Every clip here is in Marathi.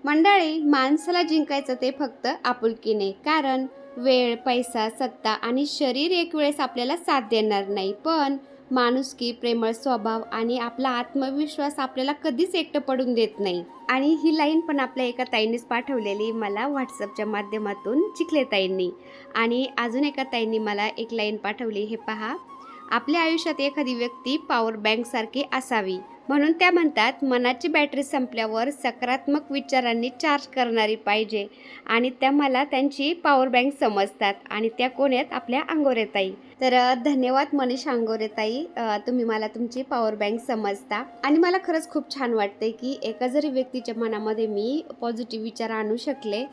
मंडळी, माणसाला जिंकायचं ते फक्त आपुलकीने. कारण वेळ, पैसा, सत्ता आणि शरीर एक वेळेस आपल्याला साथ देणार नाही, पण माणुसकी, प्रेमळ स्वभाव आणि आपला आत्मविश्वास आपल्याला कधीच एकटं पडून देत नाही. आणि ही लाईन पण आपल्या एका ताईंनीच पाठवलेली मला व्हॉट्सअपच्या माध्यमातून, चिखले ताईंनी. आणि अजून एका ताईंनी मला एक लाईन पाठवली, हे पहा. आपल्या आयुष्यात एखादी व्यक्ती पॉवर बँकसारखी असावी. म्हणून त्या म्हणतात, मनाची बॅटरी संपल्यावर सकारात्मक विचारांनी चार्ज करणारी पाहिजे. आणि त्या मला त्यांची पॉवर बँक समजतात. आणि त्या कोण आहेत? आपल्या अंगोरेताई. तर धन्यवाद मनीष अंगोरेताई, तुम्ही मला तुमची पॉवर बँक समजता. आणि मला खरंच खूप छान वाटते की एका जरी व्यक्तीच्या मनामध्ये मी पॉझिटिव्ह विचार आणू शकले,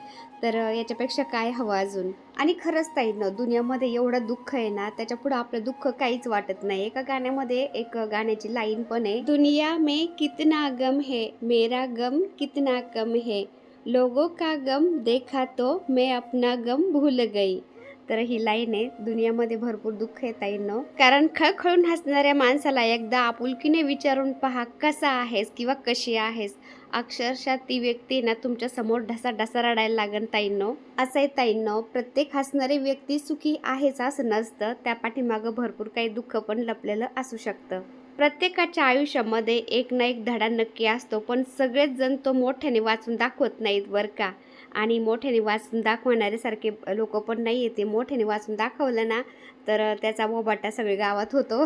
तर याच्यापेक्षा काय हवं अजून. आणि खरंच ताई ना, दुनियामध्ये एवढं दुःख आहे ना, त्याच्या पुढे आपलं दुःख काहीच वाटत नाही. एका गाण्यामध्ये एक गाण्याची लाईन पण आहे, दुनिया में कितना गम है, मेरा गम कितना कम है, लोगों का गम देखा तो मैं अपना गम भूल गई. तर ही लाईन आहे. दुनियामध्ये भरपूर दुःख आहे ताईंनो. कारण खळखळून हसणाऱ्या माणसाला एकदा आपुलकीने विचारून पहा, कसा आहेस किंवा कशी आहेस. अक्षरशः ती व्यक्ती ना तुमच्या समोर ढसा रडायला लागेल ताईंनो. असं आहे ताईंनो, प्रत्येक हसणारी व्यक्ती सुखी आहेच असं नसतं. त्या पाठीमागं भरपूर काही दुःख पण लपलेलं असू शकतं. प्रत्येकाच्या आयुष्यामध्ये एक ना एक धडा नक्की असतो, पण सगळेच जण तो मोठ्याने वाचून दाखवत नाहीत बरं का. आणि मोठ्याने वाचून दाखवणाऱ्यासारखे लोक पण नाही येते. मोठ्याने वाचून दाखवलं ना तर त्याचा बोबाटा सगळे गावात होतो.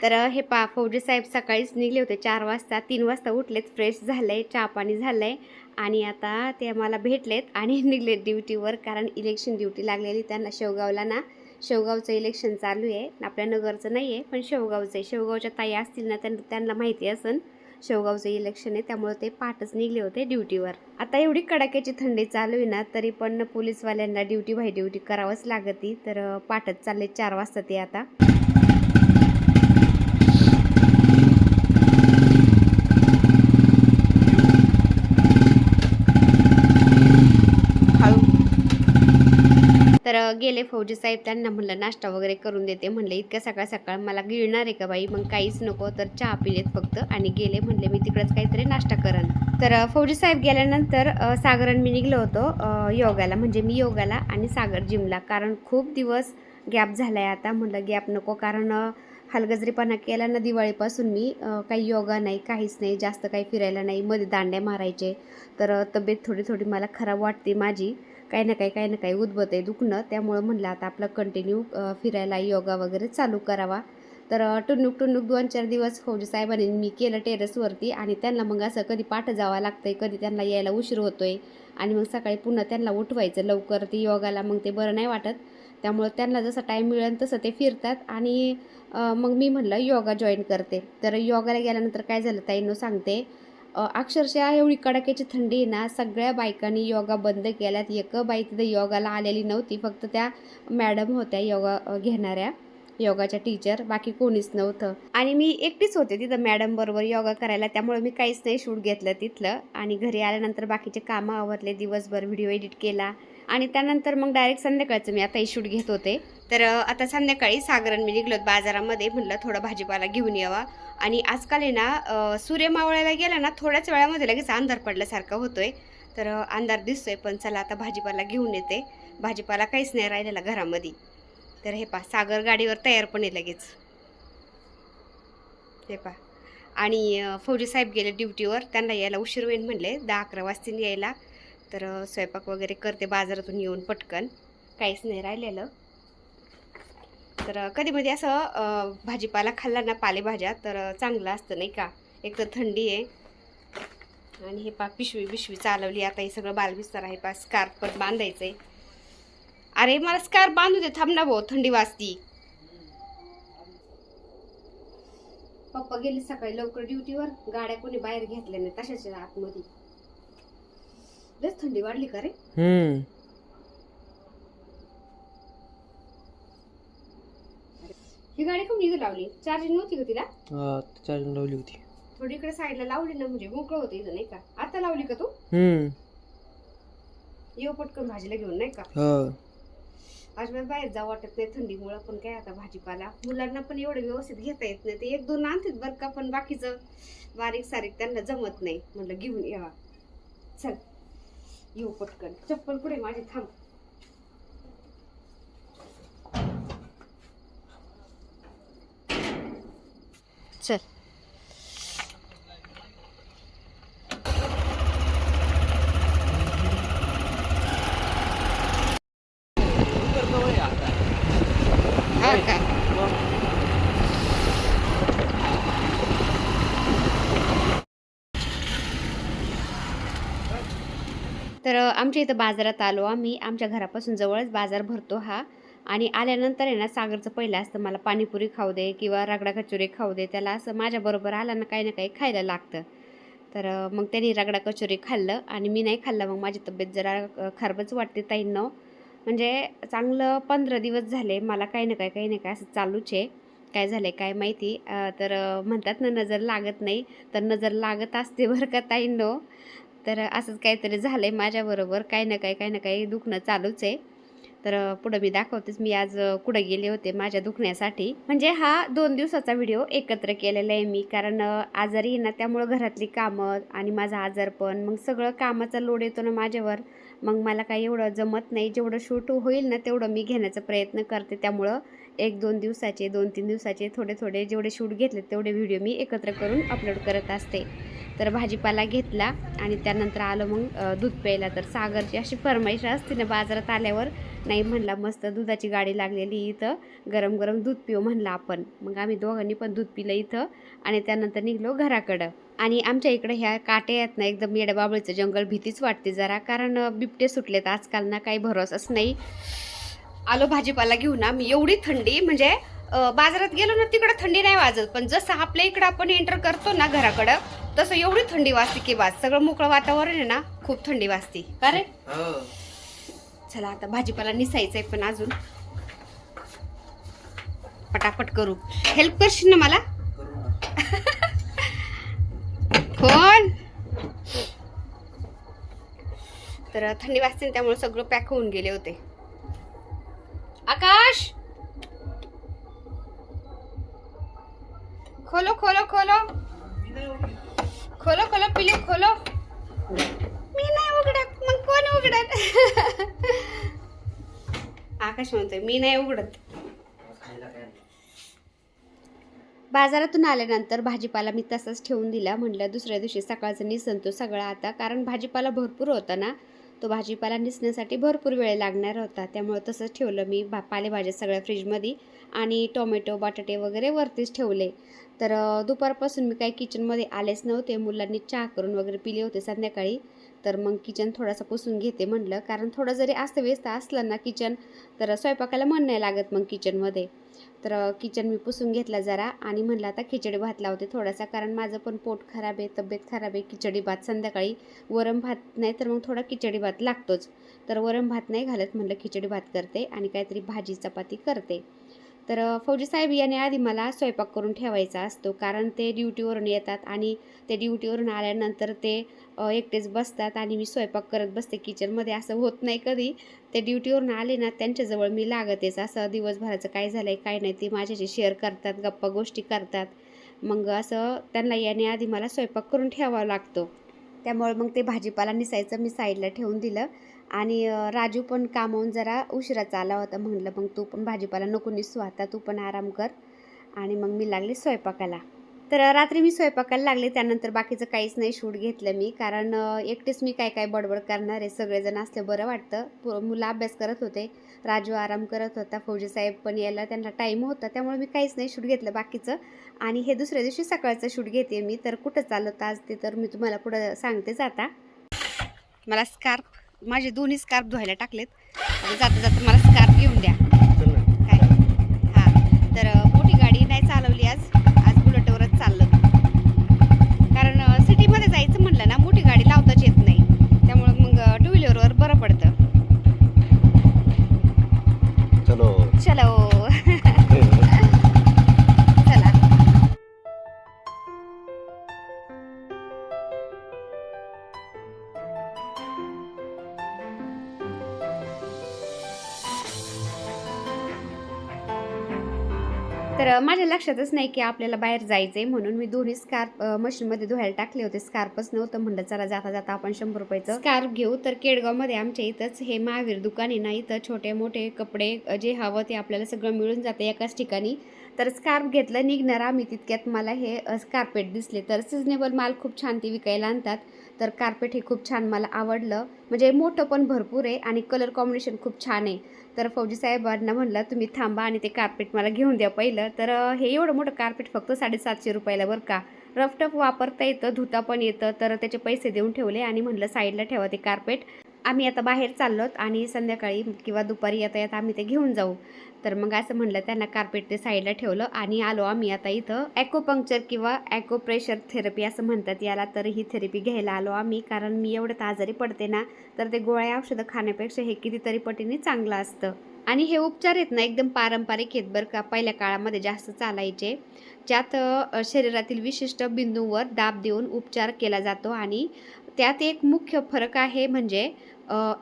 तर हे पा, फौजी साहेब सकाळीच निघले होते 4 वाजता. 3 वाजता उठलेत, फ्रेश झाले, चहा पाणी झालंय आणि आता ते मला भेटलेत आणि निघलेत ड्युटीवर. कारण इलेक्शन ड्युटी लागलेली त्यांना शेवगावला ना. शेवगावचं इलेक्शन चालू आहे, आपल्या नगरचं नाही आहे, पण शेवगावचं आहे. शेवगावच्या ताई असतील ना, त्यांना माहिती असेल शेवगावचं इलेक्शन आहे, त्यामुळे ते पहाटच निघले होते ड्युटीवर. आता एवढी कडाक्याची थंडी चालू आहे ना, तरी पण पोलीसवाल्यांना ड्युटी बाय ड्युटी करावंच लागते. तर पहाटच चालले 4 वाजता ते आता. तर गेले फौजी साहेब. त्यांना म्हणलं नाश्ता वगैरे करून देते. म्हणले इतक्या सकाळ सकाळ मला गिळणार आहे का बाई, मग काहीच नको, तर चहा पिलेत फक्त. आणि गेले. म्हणले मी तिकडंच काहीतरी नाश्ता करन. तर फौजी साहेब गेल्यानंतर सागर आणि मी निघलो होतो योगाला. म्हणजे मी योगाला आणि सागर जिमला. कारण खूप दिवस गॅप झालाय आता. म्हणलं गॅप नको, कारण हलगजरीपणा केला ना दिवाळीपासून मी. काही योगा नाही, काहीच नाही, जास्त काही फिरायला नाही, मध्ये दांड्या मारायचे. तर तब्येत थोडी थोडी मला खराब वाटते माझी. काही ना काही उद्भत आहे दुखणं. त्यामुळं म्हणलं आता आपलं कंटिन्यू फिरायला, योगा वगैरे चालू करावा. तर टुन्नूक 2-4 दिवस फौजी साहेबांनी मी केलं टेरेसवरती. आणि त्यांना मग असं कधी पाठं जावं लागतं आहे, कधी त्यांना यायला उशीर होतो आहे. आणि मग सकाळी पुन्हा त्यांना उठवायचं लवकर ती योगाला, मग ते बरं नाही वाटत. त्यामुळं त्यांना जसा टाईम मिळेल तसं ते फिरतात. आणि मग मी म्हणलं योगा जॉईन करते. तर योगाला गेल्यानंतर काय झालं ताईंनो सांगते. अक्षरशः एवढी कडाक्याची थंडी आहे ना, सगळ्या बायकांनी योगा बंद केल्यात. एक बाई तिथं योगाला आलेली नव्हती, फक्त त्या मॅडम होत्या योगा घेणाऱ्या, योगाच्या टीचर, बाकी कोणीच नव्हतं. आणि मी एकटीच होते तिथं मॅडम बरोबर योगा करायला. त्यामुळे मी काहीच नाही शूट घेतलं तिथलं. आणि घरी आल्यानंतर बाकीचे कामं आवरले, दिवसभर व्हिडिओ एडिट केला. आणि त्यानंतर मग डायरेक्ट संध्याकाळचं मी आता शूट घेत होते. तर आता संध्याकाळी सागरन मी निघलोत बाजारामध्ये. म्हणलं थोडा भाजीपाला घेऊन यावा. आणि आजकाल आहे ना, सूर्य मावळायला गेला ना, थोड्याच वेळामध्ये लगेच अंधार पडल्यासारखा होतोय. तर अंधार दिसतोय, पण चला आता भाजीपाला घेऊन येते. भाजीपाला काहीच नाही राहिलेला घरामध्ये. तर हे पा, सागर गाडीवर तयार पण आहे लगेच, हे पा. आणि फौजी साहेब गेले ड्युटीवर. त्यांना यायला उशीर होईल म्हणले, 10-11 वाजतील यायला. तर स्वयंपाक वगैरे करते बाजारातून येऊन पटकन, काहीच नाही राहिलेलं. तर कधीमध्ये असं भाजीपाला खाल्ला ना, पालेभाज्या, तर चांगलं असतं नाही का. एक तर थंडी आहे. आणि हे पा, पिशवी चालवली आता. हे सगळं बालविस्तार आहे पा. स्कार्फ पण बांधायचं आहे. अरे मला स्कार्फ बांधू दे, थांब ना भाऊ, थंडी वाजती. पप्पा गेले सकाळी लवकर ड्युटीवर. गाड्या कोणी बाहेर घेतल्या नाही, तशाच आतमध्ये. लस थंडी वाढली का रे? ही गाडी कोण इथं लावली? चार्जिंग नव्हती का तिला? चार्जिंग लावली होती. थोडी इकडे साईडला लावली ना, म्हणजे मोकळं होतं इथं नाही का. आता लावली का तू? येऊ पटकन भाजीला घेऊन नाही का. अजिबात बाहेर जाऊ वाटत नाही थंडीमुळं. पण काय आता भाजीपाला मुलांना पण एवढं व्यवस्थित घेता येत नाही. ते 1-2 आणतात बरं का, पण बाकीचं बारीक सारीक त्यांना जमत नाही. म्हणलं घेऊन यावा. चल येऊ पटकन. चप्पल कुठे माझी, थांब. चल. हा का? तर आमच्या इथं बाजारात आलो आम्ही. आमच्या घरापासून जवळच बाजार भरतो हा. आणि आल्यानंतर आहे ना, सागरचं पहिलं असतं मला पाणीपुरी खाऊ दे किंवा रगडा कचोरी खाऊ दे. त्याला असं माझ्याबरोबर आला ना काही ना काही खायला लागतं. तर मग त्यांनी रगडा कचोरी खाल्लं आणि मी नाही खाल्लं. मग माझी तब्येत जरा खराबच वाटते ताईंनो. म्हणजे चांगलं 15 दिवस झाले मला काही ना काही असं चालूच आहे. काय झालं आहे काय माहिती. तर म्हणतात ना नजर लागत नाही, तर नजर लागत असते बरं का ताईंनो. तर असंच काहीतरी झालं आहे माझ्याबरोबर. काही ना काही दुखणं चालूच आहे. तर पुढं मी दाखवतेच. मी आज कुठं गेले होते माझ्या दुखण्यासाठी. म्हणजे हा 2 दिवसाचा व्हिडिओ एकत्र केलेला आहे मी. कारण आजारी आहे ना, त्यामुळं घरातली कामं आणि माझा आजारपण, मग सगळं कामाचा लोड येतो ना माझ्यावर. मग मला काही एवढं जमत नाही. जेवढं शूट होईल ना तेवढं मी घेण्याचा प्रयत्न करते. त्यामुळं 1-2 दिवसाचे, 2-3 दिवसाचे थोडे जेवढे शूट घेतले तेवढे व्हिडिओ मी एकत्र करून अपलोड करत असते. तर भाजीपाला घेतला आणि त्यानंतर आलो मग दूध प्यायला. तर सागरची अशी फरमाईश असते ना बाजारात आल्यावर, नाही म्हणला मस्त दुधाची गाडी लागलेली इथं, गरम गरम दूध पिऊ म्हणलं आपण. मग आम्ही दोघांनी पण दूध पिलं इथं आणि त्यानंतर निघलो घराकडं. आणि आमच्या इकडे ह्या काटे आहेत ना, एकदम येडबाबळीचं जंगल, भीतीच वाटते जरा. कारण बिबटे सुटलेत आजकाल ना, काही भरोसाच नाही. आलो भाजीपाला घेऊन ना. मी एवढी थंडी म्हणजे बाजारात गेलो ना तिकडं थंडी नाही वाजत, पण जसं आपल्या इकडं आपण एंटर करतो ना घराकडं, तसं एवढी थंडी वाजते की बस. सगळं मोकळं वातावरण आहे ना, खूप थंडी वाजते. का रे? चला आता भाजीपाला निसायचंय, पण अजून पटापट करू. हेल्प करशील ना मला? कोण? तर थंडी वाजते त्यामुळे सगळं पॅक होऊन गेले होते. आकाश, खोलो खोलो खोलो खोलो खोलो पिलू खोलो. मी नाही उघडत, मग कोण उघडत? आकाश म्हणतोय मी नाही उघडत. बाजारातून आल्यानंतर भाजीपाला मी तसाच ठेवून दिला. म्हटलं दुसऱ्या दिवशी सकाळचं निसंतो सगळा आता, कारण भाजीपाला भरपूर होता ना, तो भाजीपाला निसण्यासाठी भरपूर वेळ लागणार होता. त्यामुळे तसंच ठेवलं मी. पालेभाज्या सगळ्या फ्रीजमध्ये आणि टोमॅटो बटाटे वगैरे वरतीच ठेवले. तर दुपारपासून मी काही किचनमध्ये आलेच नव्हते. मुलांनी चहा करून वगैरे पिले होते संध्याकाळी. तर मग किचन थोडासा पुसून घेते म्हटलं, कारण थोडं जरी अस्तव्यस्त असलं ना किचन, तर स्वयंपाकाला मन नाही लागत मग किचनमध्ये. तर किचन मी पुसून घेतला जरा आणि म्हटलं आता खिचडी भात लावते थोडासा, कारण माझं पण पोट खराब आहे, तब्येत खराब आहे. खिचडी भात संध्याकाळी, वरण भात नाही तर मग थोडा खिचडी भात लागतोच. तर वरण भात नाही घालत, म्हटलं खिचडी भात करते आणि काहीतरी भाजी चपाती करते. तर फौजी साहेब याने आधी मला स्वयंपाक करून ठेवायचा असतो, कारण ते ड्युटीवरून येतात आणि ते ड्युटीवरून आल्यानंतर ते एकटेच बसतात आणि मी स्वयंपाक करत बसते किचनमध्ये. असं होत नाही कधी. ते ड्युटीवरून आले ना त्यांच्याजवळ मी लागतेच. असं दिवसभराचं काय झालं आहे काय नाही ते माझ्याशी शेअर करतात, गप्पा गोष्टी करतात. मग असं त्यांना याने आधी मला स्वयंपाक करून ठेवावा लागतो. त्यामुळे मग ते भाजीपाला निसायचं मी साईडला ठेवून दिलं. आणि राजू पण कामावून जरा उशिराचा आला होता. म्हणलं मग तू पण भाजीपाला नको निसू आता, तू पण आराम कर. आणि मग मी लागले स्वयंपाकाला. तर रात्री मी स्वयंपाकाला लागले. त्यानंतर बाकीचं काहीच नाही शूट घेतलं मी, कारण एकटेच मी काय बडबड करणार आहे. सगळेजण असले बरं वाटतं. मुलं अभ्यास करत होते, राजू आराम करत होता, फौजी साहेब पण यायला त्यांना टाईम होता. त्यामुळे मी काहीच नाही शूट घेतलं बाकीचं. आणि हे दुसऱ्या दिवशी सकाळचं शूट घेते मी. तर कुठं चाललं आज ते तर मी तुम्हाला पुढं सांगतेच आता. मला स्कार्फ, माझे दोन्ही स्कार्फ धुवायला टाकलेत. जाता जाता मला स्कार्फ घेऊन द्या. काय? हां. तर मोठी गाडी नाही चालवली आज बुलेटवरच चाललं. कारण सिटीमध्ये जायचं म्हणलं ना मोठी गाडी लावताच येत नाही. त्यामुळं मग टू व्हीलरवर बरं पडतं. चलो चलो. तर माझ्या लक्षातच नाही की आपल्याला बाहेर जायचं आहे म्हणून मी दोन्ही स्कार्फ मशीनमध्ये धुवायला टाकले होते. स्कार्फच नव्हतं, म्हणलं चला जाता जाता आपण 100 रुपयाचं स्कार्फ घेऊ. तर केडगावमध्ये आमच्या इथंच हे महावीर दुकान आहे ना, इथं छोटे मोठे कपडे जे हवं ते आपल्याला सगळं मिळून जातं एकाच ठिकाणी. तर स्कार्फ घेतलं, निघणार आम्ही तितक्यात मला हे कार्पेट दिसले. तर सिजनेबल माल खूप छान ते विकायला आणतात. तर कार्पेट हे खूप छान मला आवडलं, म्हणजे मोठं पण भरपूर आहे आणि कलर कॉम्बिनेशन खूप छान आहे. तर फौजी साहेबांना म्हणलं तुम्ही थांबा आणि ते कार्पेट मला घेऊन द्या पहिलं. तर हे एवढं मोठं कार्पेट फक्त 750 रुपयाला बरं का. रफ टफ वापरता येतं, धुता पण येतं. तर त्याचे पैसे देऊन ठेवले आणि म्हणलं साईडला ठेवा ते कार्पेट. आम्ही आता बाहेर चाललोत आणि संध्याकाळी किंवा दुपारी येता येता आम्ही ते घेऊन जाऊ. तर मग असं म्हणलं त्यांना, कार्पेट ते साईडला ठेवलं आणि आलो आम्ही आता इथं ॲक्युपंक्चर किंवा ॲक्युप्रेशर थेरपी असं म्हणतात याला. तर ही थेरपी घ्यायला आलो आम्ही, कारण मी एवढं आजारी पडते ना, तर ते गोळ्या औषधं खाण्यापेक्षा हे कितीतरी पटीने चांगलं असतं. आणि हे उपचार आहेत ना एकदम पारंपरिक आहेत बरं का. पहिल्या काळामध्ये जास्त चालायचे, ज्यात शरीरातील विशिष्ट बिंदूंवर दाब देऊन उपचार केला जातो. आणि त्यात एक मुख्य फरक आहे म्हणजे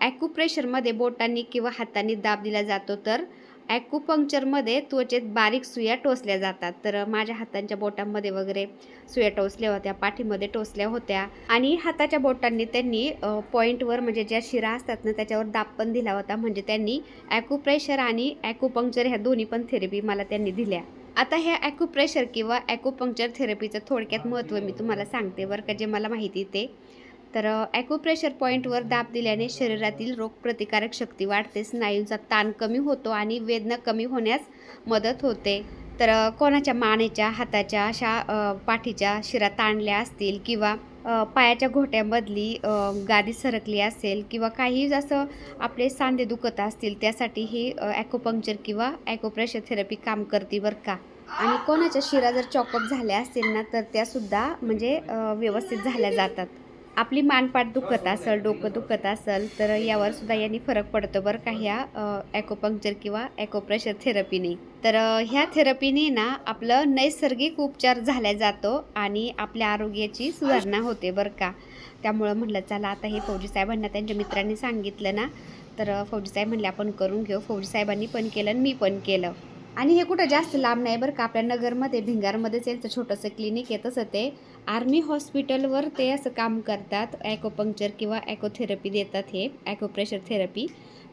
ॲक्युप्रेशरमध्ये बोटांनी किंवा हातांनी दाब दिला जातो, तर ॲक्युपंक्चरमध्ये त्वचेत बारीक सुया टोचल्या जातात. तर माझ्या हातांच्या बोटांमध्ये वगैरे सुया टोचल्या होत्या, पाठीमध्ये टोचल्या होत्या आणि हाताच्या बोटांनी त्यांनी पॉईंटवर म्हणजे ज्या शिरा असतात ना त्याच्यावर दाब पण दिला होता. म्हणजे त्यांनी ॲक्युप्रेशर आणि ॲक्युपंक्चर ह्या दोन्ही पण थेरपी मला त्यांनी दिल्या. आता ह्या ॲक्युप्रेशर किंवा ॲक्युपंक्चर थेरपीचं थोडक्यात महत्त्व मी तुम्हाला सांगते बरं का, जे मला माहिती ते. तर ॲक्युप्रेशर पॉईंटवर दाब दिल्याने शरीरातील रोगप्रतिकारक शक्ती वाढते, स्नायूंचा ताण कमी होतो आणि वेदना कमी होण्यास मदत होते. तर कोणाच्या मानेच्या, हाताच्या अशा पाठीच्या शिरा ताणल्या असतील किंवा पायाच्या घोट्यामधली गादी सरकली असेल किंवा काही असं आपले सांधे दुखत असतील, त्यासाठी ही ॲक्युपंक्चर किंवा ॲक्युप्रेशर थेरपी काम करते बरं का. आणि कोणाच्या शिरा जर चॉकअप झाल्या असतील ना, तर त्यासुद्धा म्हणजे व्यवस्थित झाल्या जातात. आपली मानपाट दुखत असेल, डोकं दुखत असेल, तर यावर सुद्धा यांनी फरक पडतो बरं का ह्या ॲक्युपंक्चर किंवा ॲक्युप्रेशर थेरपीने. तर ह्या थेरपीने ना आपलं नैसर्गिक उपचार झाला जातो आणि आपल्या आरोग्याची सुधारणा होते बरं का. त्यामुळं म्हटलं चला आता हे फौजी साहेबांना त्यांच्या मित्रांनी सांगितलं ना, तर फौजी साहेब म्हणले आपण करून घेऊ. फौजी साहेबांनी पण केलं आणि मी पण केलं. आणि हे कुठं जास्त लांब नाही बरं का, आपल्या नगरमध्ये भिंगारमध्येच यांचं छोटंसं क्लिनिक आहे. तसं ते आर्मी हॉस्पिटलवर ते असं काम करतात, ॲक्युपंक्चर किंवा ॲक्युथेरपी देतात, हे ॲक्युप्रेशर थेरपी.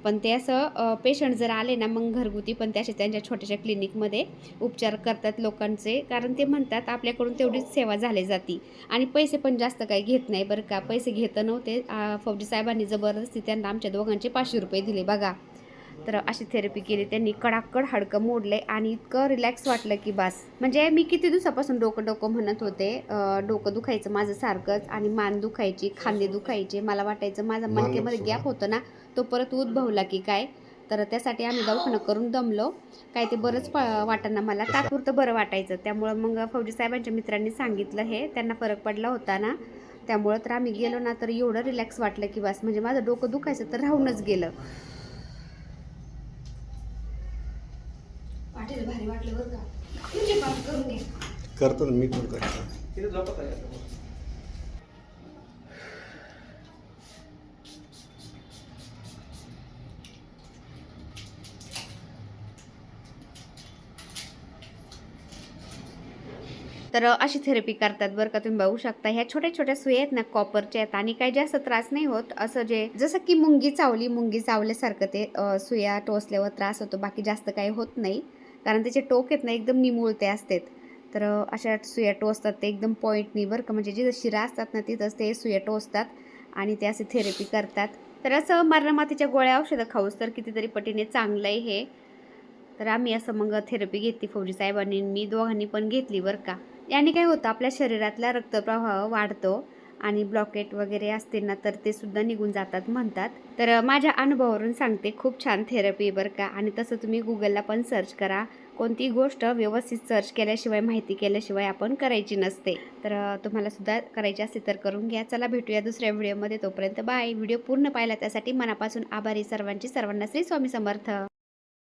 पण ते असं पेशंट जर आले ना मग घरगुती पण ते असे त्यांच्या छोट्याशा क्लिनिकमध्ये उपचार करतात लोकांचे, कारण ते म्हणतात आपल्याकडून तेवढीच सेवा झाली जाते आणि पैसे पण जास्त काही घेत नाही बरं का. पैसे घेत नव्हते. फौजी साहेबांनी जबरदस्ती त्यांना आमच्या दोघांचे 500 रुपये दिले बघा. तर अशी थेरपी केली त्यांनी, कडाकड हाडकं मोडले आणि इतकं रिलॅक्स वाटलं की बस. म्हणजे मी किती दिवसापासून डोकं म्हणत होते, डोकं दुखायचं माझं सारखंच आणि मान दुखायची, खांदे दुखायचे. मला वाटायचं माझा मणक्यामध्ये गॅप होतं ना, तो परत उद्भवला की काय. तर त्यासाठी आम्ही दवाखाना करून दमलो. काय ते बरंच वाटाणा मला, तात्पुरतं बरं वाटायचं. त्यामुळं मग फौजी साहेबांच्या मित्रांनी सांगितलं, हे त्यांना फरक पडला होता ना, त्यामुळं तर आम्ही गेलो ना तर एवढं रिलॅक्स वाटलं की बस. म्हणजे माझं डोकं दुखायचं तर राहूनच गेलं. भारी वाटलं बरं का. तुझे काम करून घे. करतो ना मी पण करतो. तर अशी थेरपी करतात बरं का. तुम्ही बघू शकता ह्या छोट्या छोट्या सुया आहेत ना, कॉपरच्या आहेत आणि काही जास्त त्रास नाही होत. असं जे जसं की मुंगी चावल्यासारखं ते सुया टोचल्यावर त्रास होतो, बाकी जास्त काही होत नाही. कारण त्याचे टोक आहेत ना एकदम निमुळते असतात. तर अशा सुया टोचतात ते एकदम पॉईंटनी बरं का. म्हणजे जिथं शिरा असतात ना तिथंच ते सुया टोचतात आणि ते असे थेरपी करतात. तर असं मरणमातीच्या गोळ्या औषधं खाऊस तर कितीतरी पटीने चांगलं आहे हे. तर आम्ही असं मग थेरपी घेतली, फौजी साहेबांनी मी दोघांनी पण घेतली बरं का. याने काय होतं, आपल्या शरीरातला रक्तप्रवाह वाढतो आणि ब्लॉकेट वगैरे असतील ना तर ते सुद्धा निघून जातात म्हणतात. तर माझ्या अनुभवावरून सांगते, खूप छान थेरपी बरं का. आणि तसं तुम्ही गुगलला पण सर्च करा. कोणती गोष्ट व्यवस्थित सर्च केल्याशिवाय, माहिती केल्याशिवाय आपण करायची नसते. तर तुम्हाला सुद्धा करायची असेल तर करून घ्या. चला भेटूया दुसऱ्या व्हिडिओमध्ये, तोपर्यंत बाय. व्हिडिओ पूर्ण पाहिला त्यासाठी मनापासून आभारी सर्वांची. सर्वांना श्री स्वामी समर्थ.